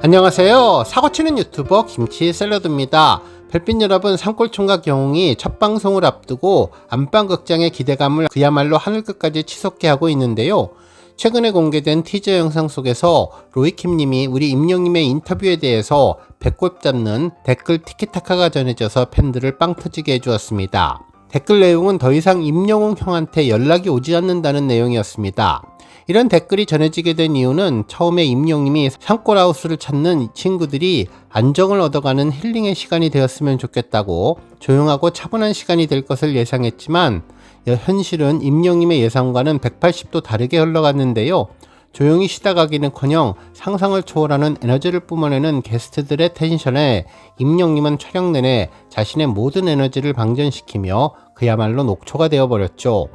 안녕하세요. 사고치는 유튜버 김치샐러드입니다. 별빛 여러분, 산골총각 영웅이 첫 방송을 앞두고 안방극장의 기대감을 그야말로 하늘끝까지 치솟게 하고 있는데요. 최근에 공개된 티저 영상 속에서 로이킴님이 우리 임영님의 인터뷰에 대해서 배꼽 잡는 댓글 티키타카가 전해져서 팬들을 빵 터지게 해주었습니다. 댓글 내용은 더 이상 임영웅 형한테 연락이 오지 않는다는 내용이었습니다. 이런 댓글이 전해지게 된 이유는 처음에 임영님이 산골하우스를 찾는 친구들이 안정을 얻어가는 힐링의 시간이 되었으면 좋겠다고 조용하고 차분한 시간이 될 것을 예상했지만 현실은 임영님의 예상과는 180도 다르게 흘러갔는데요. 조용히 쉬다가기는커녕 상상을 초월하는 에너지를 뿜어내는 게스트들의 텐션에 임영님은 촬영 내내 자신의 모든 에너지를 방전시키며 그야말로 녹초가 되어버렸죠.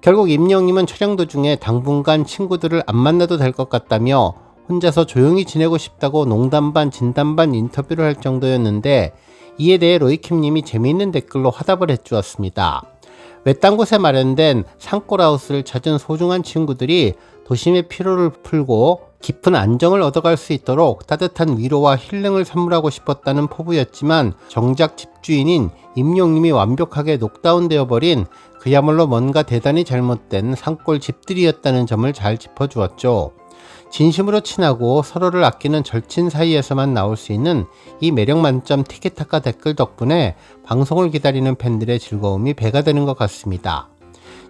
결국 임영님은 촬영 도중에 당분간 친구들을 안 만나도 될 것 같다며 혼자서 조용히 지내고 싶다고 농담 반 진담 반 인터뷰를 할 정도였는데, 이에 대해 로이킴님이 재미있는 댓글로 화답을 해주었습니다. 외딴 곳에 마련된 산골하우스를 찾은 소중한 친구들이 도심의 피로를 풀고 깊은 안정을 얻어갈 수 있도록 따뜻한 위로와 힐링을 선물하고 싶었다는 포부였지만, 정작 집주인인 임영님이 완벽하게 녹다운되어 버린 그야말로 뭔가 대단히 잘못된 산골 집들이었다는 점을 잘 짚어주었죠. 진심으로 친하고 서로를 아끼는 절친 사이에서만 나올 수 있는 이 매력 만점 티키타카 댓글 덕분에 방송을 기다리는 팬들의 즐거움이 배가 되는 것 같습니다.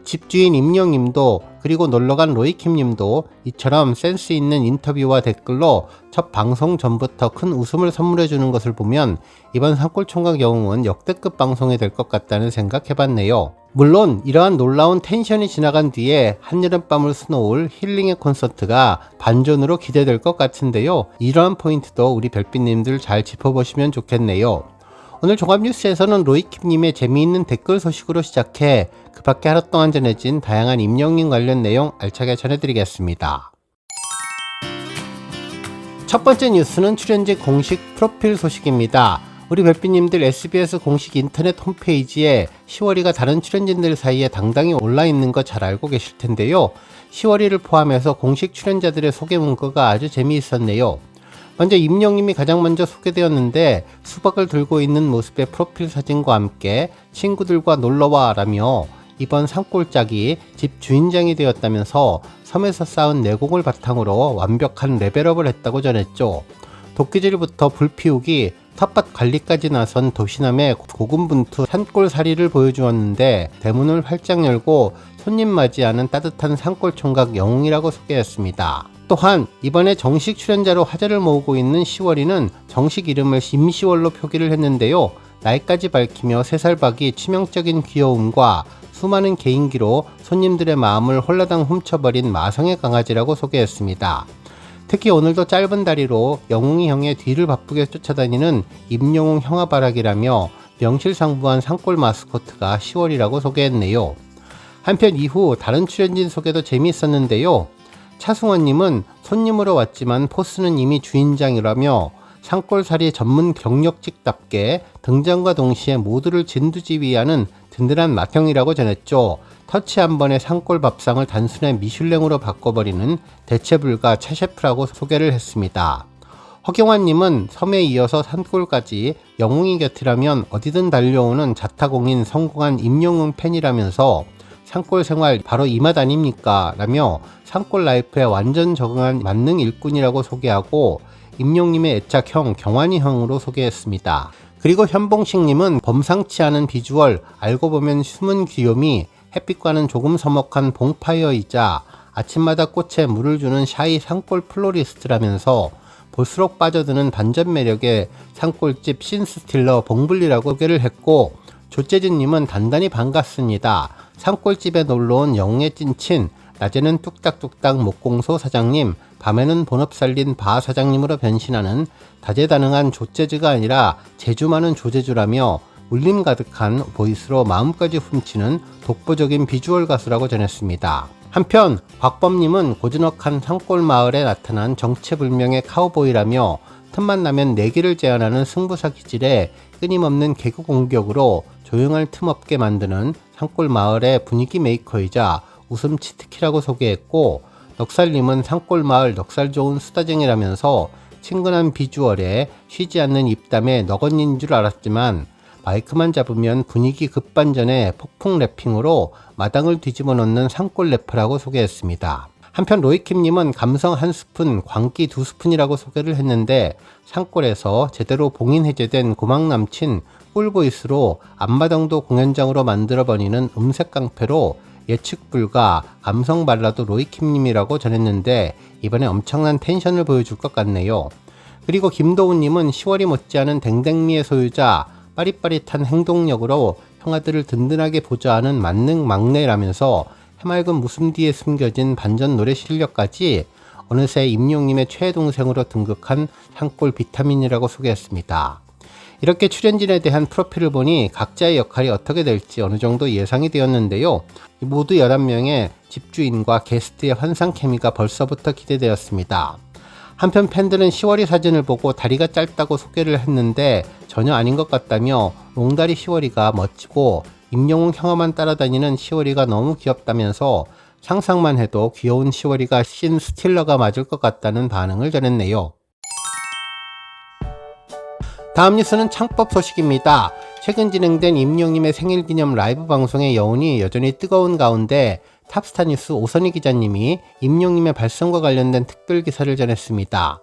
집주인 임영님도 그리고 놀러간 로이킴님도 이처럼 센스 있는 인터뷰와 댓글로 첫 방송 전부터 큰 웃음을 선물해주는 것을 보면 이번 산골총각 영웅은 역대급 방송이 될 것 같다는 생각 해봤네요. 물론 이러한 놀라운 텐션이 지나간 뒤에 한여름밤을 수놓을 힐링의 콘서트가 반전으로 기대될 것 같은데요. 이러한 포인트도 우리 별빛님들 잘 짚어보시면 좋겠네요. 오늘 종합뉴스에서는 로이킴님의 재미있는 댓글 소식으로 시작해 그 밖에 하루 동안 전해진 다양한 임영님 관련 내용 알차게 전해드리겠습니다. 첫 번째 뉴스는 출연진 공식 프로필 소식입니다. 우리 별빛님들 SBS 공식 인터넷 홈페이지에 10월이가 다른 출연진들 사이에 당당히 올라있는 거 잘 알고 계실 텐데요. 10월이를 포함해서 공식 출연자들의 소개 문구가 아주 재미있었네요. 먼저 임영님이 가장 먼저 소개되었는데, 수박을 들고 있는 모습의 프로필 사진과 함께 친구들과 놀러와 라며 이번 산골짝이 집 주인장이 되었다면서 섬에서 쌓은 내공을 바탕으로 완벽한 레벨업을 했다고 전했죠. 도끼질부터 불 피우기, 텃밭 관리까지 나선 도시남의 고군분투 산골살이를 보여주었는데, 대문을 활짝 열고 손님 맞이하는 따뜻한 산골총각 영웅이라고 소개했습니다. 또한 이번에 정식 출연자로 화제를 모으고 있는 10월이는 정식 이름을 임시월로 표기를 했는데요. 나이까지 밝히며 3살박이 치명적인 귀여움과 수많은 개인기로 손님들의 마음을 홀라당 훔쳐버린 마성의 강아지라고 소개했습니다. 특히 오늘도 짧은 다리로 영웅이 형의 뒤를 바쁘게 쫓아다니는 임영웅 형아바락이라며 명실상부한 산골 마스코트가 10월이라고 소개했네요. 한편 이후 다른 출연진 소개도 재미있었는데요. 차승원님은 손님으로 왔지만 포스는 이미 주인장이라며 산골살이 전문 경력직답게 등장과 동시에 모두를 진두지휘하는 든든한 맏형이라고 전했죠. 터치 한 번의 산골 밥상을 단순히 미슐랭으로 바꿔버리는 대체불가 차셰프라고 소개를 했습니다. 허경환님은 섬에 이어서 산골까지 영웅이 곁이라면 어디든 달려오는 자타공인 성공한 임영웅 팬이라면서 산골 생활 바로 이 맛 아닙니까? 라며 산골 라이프에 완전 적응한 만능 일꾼이라고 소개하고 임영님의 애착형 경환이 형으로 소개했습니다. 그리고 현봉식님은 범상치 않은 비주얼, 알고 보면 숨은 귀요미, 햇빛과는 조금 서먹한 봉파이어이자 아침마다 꽃에 물을 주는 샤이 산골 플로리스트라면서 볼수록 빠져드는 반전 매력의 산골집 신스틸러 봉블리라고 소개를 했고, 조재진님은 단단히 반갑습니다. 산골집에 놀러온 영웅의 찐친, 낮에는 뚝딱뚝딱 목공소 사장님, 밤에는 본업 살린 바 사장님으로 변신하는 다재다능한 조재즈가 아니라 재주 많은 조재주라며 울림 가득한 보이스로 마음까지 훔치는 독보적인 비주얼 가수라고 전했습니다. 한편 박범님은 고즈넉한 산골 마을에 나타난 정체불명의 카우보이라며 틈만 나면 내기를 제안하는 승부사 기질에 끊임없는 개그 공격으로 조용할 틈 없게 만드는 산골 마을의 분위기 메이커이자 웃음 치트키라고 소개했고, 넉살님은 산골 마을 넉살 좋은 수다쟁이라면서 친근한 비주얼에 쉬지 않는 입담에 너건인 줄 알았지만 마이크만 잡으면 분위기 급반전에 폭풍 래핑으로 마당을 뒤집어 놓는 산골 래퍼라고 소개했습니다. 한편 로이킴님은 감성 한 스푼, 광기 두 스푼이라고 소개를 했는데 산골에서 제대로 봉인 해제된 고막 남친 꿀보이스로 앞마당도 공연장으로 만들어버리는 음색 깡패로 예측 불가 감성 발라드 로이킴님이라고 전했는데 이번에 엄청난 텐션을 보여줄 것 같네요. 그리고 김도훈님은 10월이 못지않은 댕댕미의 소유자, 빠릿빠릿한 행동력으로 형아들을 든든하게 보좌하는 만능 막내라면서 해맑은 웃음 뒤에 숨겨진 반전 노래 실력까지 어느새 임용님의 최동생으로 등극한 산골 비타민이라고 소개했습니다. 이렇게 출연진에 대한 프로필을 보니 각자의 역할이 어떻게 될지 어느 정도 예상이 되었는데요. 모두 11명의 집주인과 게스트의 환상 케미가 벌써부터 기대되었습니다. 한편 팬들은 10월이 사진을 보고 다리가 짧다고 소개를 했는데 전혀 아닌 것 같다며 롱다리 10월이가 멋지고 임영웅 형아만 따라다니는 10월이가 너무 귀엽다면서 상상만 해도 귀여운 10월이가 신 스틸러가 맞을 것 같다는 반응을 전했네요. 다음 뉴스는 창법 소식입니다. 최근 진행된 임영웅님의 생일 기념 라이브 방송의 여운이 여전히 뜨거운 가운데 탑스타 뉴스 오선희 기자님이 임영웅님의 발성과 관련된 특별 기사를 전했습니다.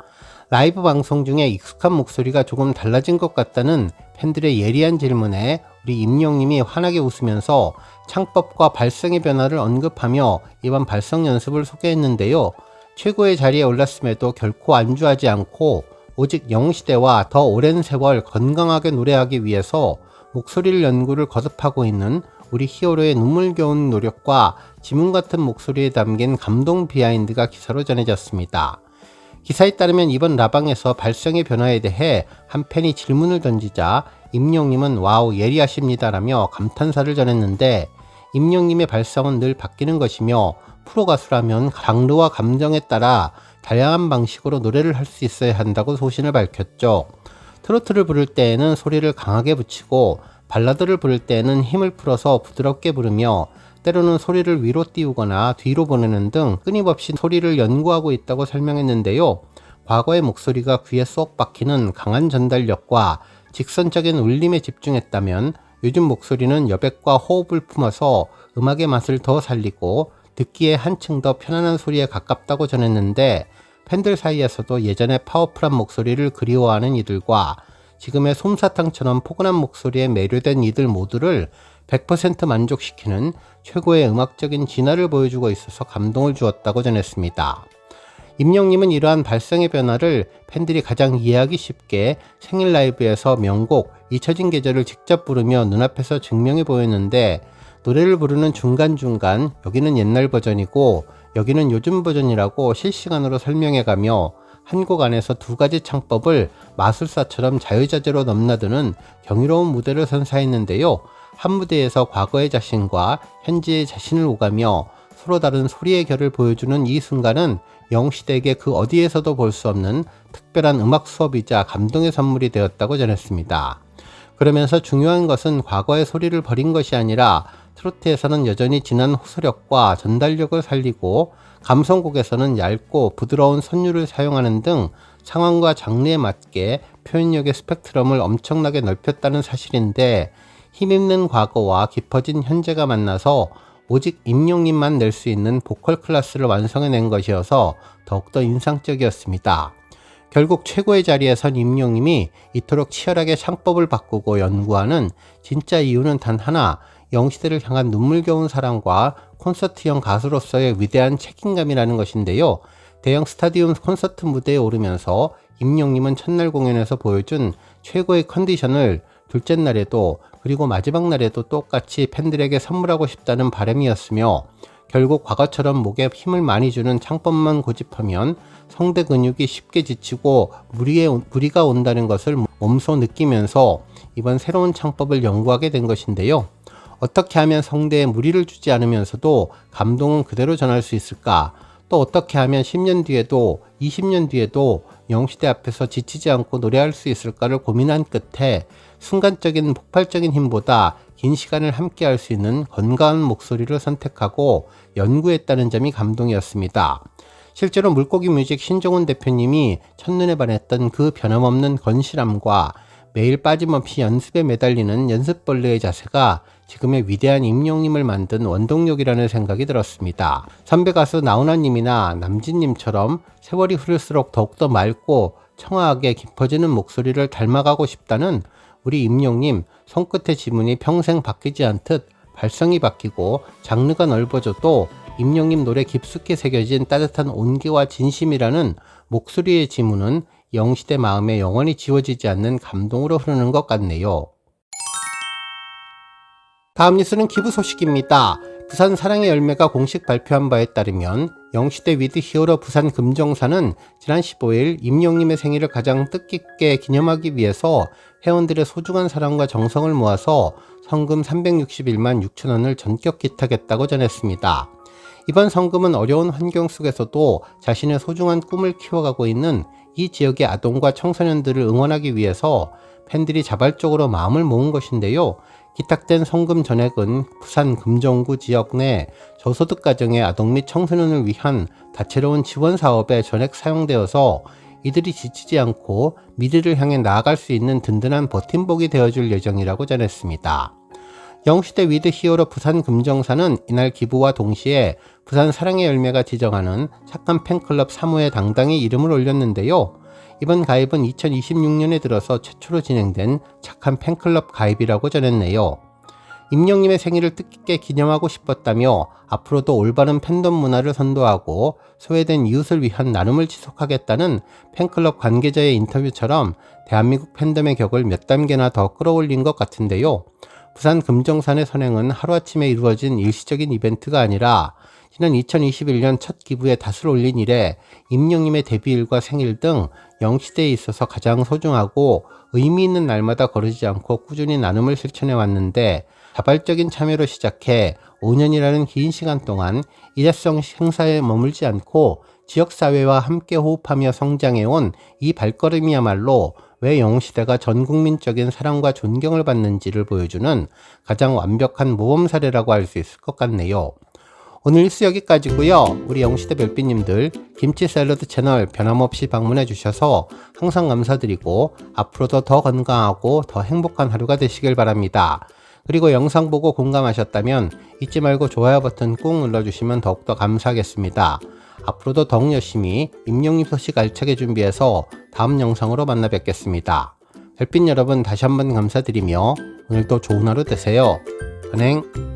라이브 방송 중에 익숙한 목소리가 조금 달라진 것 같다는 팬들의 예리한 질문에 우리 임영웅님이 환하게 웃으면서 창법과 발성의 변화를 언급하며 이번 발성 연습을 소개했는데요. 최고의 자리에 올랐음에도 결코 안주하지 않고 오직 영웅시대와 더 오랜 세월 건강하게 노래하기 위해서 목소리를 연구를 거듭하고 있는 우리 히어로의 눈물겨운 노력과 지문 같은 목소리에 담긴 감동 비하인드가 기사로 전해졌습니다. 기사에 따르면 이번 라방에서 발성의 변화에 대해 한 팬이 질문을 던지자 임영웅님은 와우 예리하십니다라며 감탄사를 전했는데 임영웅님의 발성은 늘 바뀌는 것이며 프로 가수라면 장르와 감정에 따라 다양한 방식으로 노래를 할 수 있어야 한다고 소신을 밝혔죠. 트로트를 부를 때에는 소리를 강하게 붙이고 발라드를 부를 때에는 힘을 풀어서 부드럽게 부르며 때로는 소리를 위로 띄우거나 뒤로 보내는 등 끊임없이 소리를 연구하고 있다고 설명했는데요. 과거의 목소리가 귀에 쏙 박히는 강한 전달력과 직선적인 울림에 집중했다면 요즘 목소리는 여백과 호흡을 품어서 음악의 맛을 더 살리고 듣기에 한층 더 편안한 소리에 가깝다고 전했는데 팬들 사이에서도 예전의 파워풀한 목소리를 그리워하는 이들과 지금의 솜사탕처럼 포근한 목소리에 매료된 이들 모두를 100% 만족시키는 최고의 음악적인 진화를 보여주고 있어서 감동을 주었다고 전했습니다. 임영웅님은 이러한 발성의 변화를 팬들이 가장 이해하기 쉽게 생일 라이브에서 명곡 잊혀진 계절을 직접 부르며 눈앞에서 증명해 보였는데 노래를 부르는 중간중간 여기는 옛날 버전이고 여기는 요즘 버전이라고 실시간으로 설명해가며 한 곡 안에서 두 가지 창법을 마술사처럼 자유자재로 넘나드는 경이로운 무대를 선사했는데요. 한 무대에서 과거의 자신과 현재의 자신을 오가며 서로 다른 소리의 결을 보여주는 이 순간은 영웅시대에게 그 어디에서도 볼 수 없는 특별한 음악 수업이자 감동의 선물이 되었다고 전했습니다. 그러면서 중요한 것은 과거의 소리를 버린 것이 아니라 트로트에서는 여전히 진한 호소력과 전달력을 살리고 감성곡에서는 얇고 부드러운 선율을 사용하는 등 상황과 장르에 맞게 표현력의 스펙트럼을 엄청나게 넓혔다는 사실인데 힘있는 과거와 깊어진 현재가 만나서 오직 임영웅님만 낼 수 있는 보컬 클래스를 완성해낸 것이어서 더욱더 인상적이었습니다. 결국 최고의 자리에 선 임영웅님이 이토록 치열하게 창법을 바꾸고 연구하는 진짜 이유는 단 하나, 영웅시대를 향한 눈물겨운 사랑과 콘서트형 가수로서의 위대한 책임감이라는 것인데요. 대형 스타디움 콘서트 무대에 오르면서 임영웅님은 첫날 공연에서 보여준 최고의 컨디션을 둘째 날에도 그리고 마지막 날에도 똑같이 팬들에게 선물하고 싶다는 바람이었으며 결국 과거처럼 목에 힘을 많이 주는 창법만 고집하면 성대 근육이 쉽게 지치고 무리가 온다는 것을 몸소 느끼면서 이번 새로운 창법을 연구하게 된 것인데요. 어떻게 하면 성대에 무리를 주지 않으면서도 감동은 그대로 전할 수 있을까? 또 어떻게 하면 10년 뒤에도 20년 뒤에도 영웅시대 앞에서 지치지 않고 노래할 수 있을까를 고민한 끝에 순간적인 폭발적인 힘보다 긴 시간을 함께 할 수 있는 건강한 목소리를 선택하고 연구했다는 점이 감동이었습니다. 실제로 물고기 뮤직 신종훈 대표님이 첫눈에 반했던 그 변함없는 건실함과 매일 빠짐없이 연습에 매달리는 연습벌레의 자세가 지금의 위대한 임영님을 만든 원동력이라는 생각이 들었습니다. 선배 가수 나훈아님이나 남진님처럼 세월이 흐를수록 더욱더 맑고 청아하게 깊어지는 목소리를 닮아가고 싶다는 우리 임영님 손끝의 지문이 평생 바뀌지 않듯 발성이 바뀌고 장르가 넓어져도 임영님 노래 깊숙이 새겨진 따뜻한 온기와 진심이라는 목소리의 지문은 영시대 마음에 영원히 지워지지 않는 감동으로 흐르는 것 같네요. 다음 뉴스는 기부 소식입니다. 부산 사랑의 열매가 공식 발표한 바에 따르면 영시대 위드 히어로 부산 금정사는 지난 15일 임영님의 생일을 가장 뜻깊게 기념하기 위해서 회원들의 소중한 사랑과 정성을 모아서 성금 361만 6천 원을 전격 기탁했다고 전했습니다. 이번 성금은 어려운 환경 속에서도 자신의 소중한 꿈을 키워가고 있는 이 지역의 아동과 청소년들을 응원하기 위해서 팬들이 자발적으로 마음을 모은 것인데요. 기탁된 성금 전액은 부산 금정구 지역 내 저소득 가정의 아동 및 청소년을 위한 다채로운 지원 사업에 전액 사용되어서 이들이 지치지 않고 미래를 향해 나아갈 수 있는 든든한 버팀목이 되어줄 예정이라고 전했습니다. 영시대 위드 히어로 부산 금정사는 이날 기부와 동시에 부산 사랑의 열매가 지정하는 착한 팬클럽 3호에 당당히 이름을 올렸는데요. 이번 가입은 2026년에 들어서 최초로 진행된 착한 팬클럽 가입이라고 전했네요. 임영님의 생일을 뜻깊게 기념하고 싶었다며 앞으로도 올바른 팬덤 문화를 선도하고 소외된 이웃을 위한 나눔을 지속하겠다는 팬클럽 관계자의 인터뷰처럼 대한민국 팬덤의 격을 몇 단계나 더 끌어올린 것 같은데요. 부산 금정산의 선행은 하루아침에 이루어진 일시적인 이벤트가 아니라 지난 2021년 첫 기부에 닷을 올린 이래 임영님의 데뷔일과 생일 등 영시대에 있어서 가장 소중하고 의미 있는 날마다 거르지 않고 꾸준히 나눔을 실천해 왔는데 자발적인 참여로 시작해 5년이라는 긴 시간 동안 일회성 행사에 머물지 않고 지역사회와 함께 호흡하며 성장해온 이 발걸음이야말로 왜 영시대가 전국민적인 사랑과 존경을 받는지를 보여주는 가장 완벽한 모범 사례라고 할 수 있을 것 같네요. 오늘 뉴스 여기까지고요. 우리 영시대 별빛님들 김치 샐러드 채널 변함없이 방문해 주셔서 항상 감사드리고 앞으로도 더 건강하고 더 행복한 하루가 되시길 바랍니다. 그리고 영상 보고 공감하셨다면 잊지 말고 좋아요 버튼 꾹 눌러주시면 더욱더 감사하겠습니다. 앞으로도 더욱 열심히 임영님 소식 알차게 준비해서 다음 영상으로 만나 뵙겠습니다. 별빛 여러분 다시 한번 감사드리며 오늘도 좋은 하루 되세요. 은행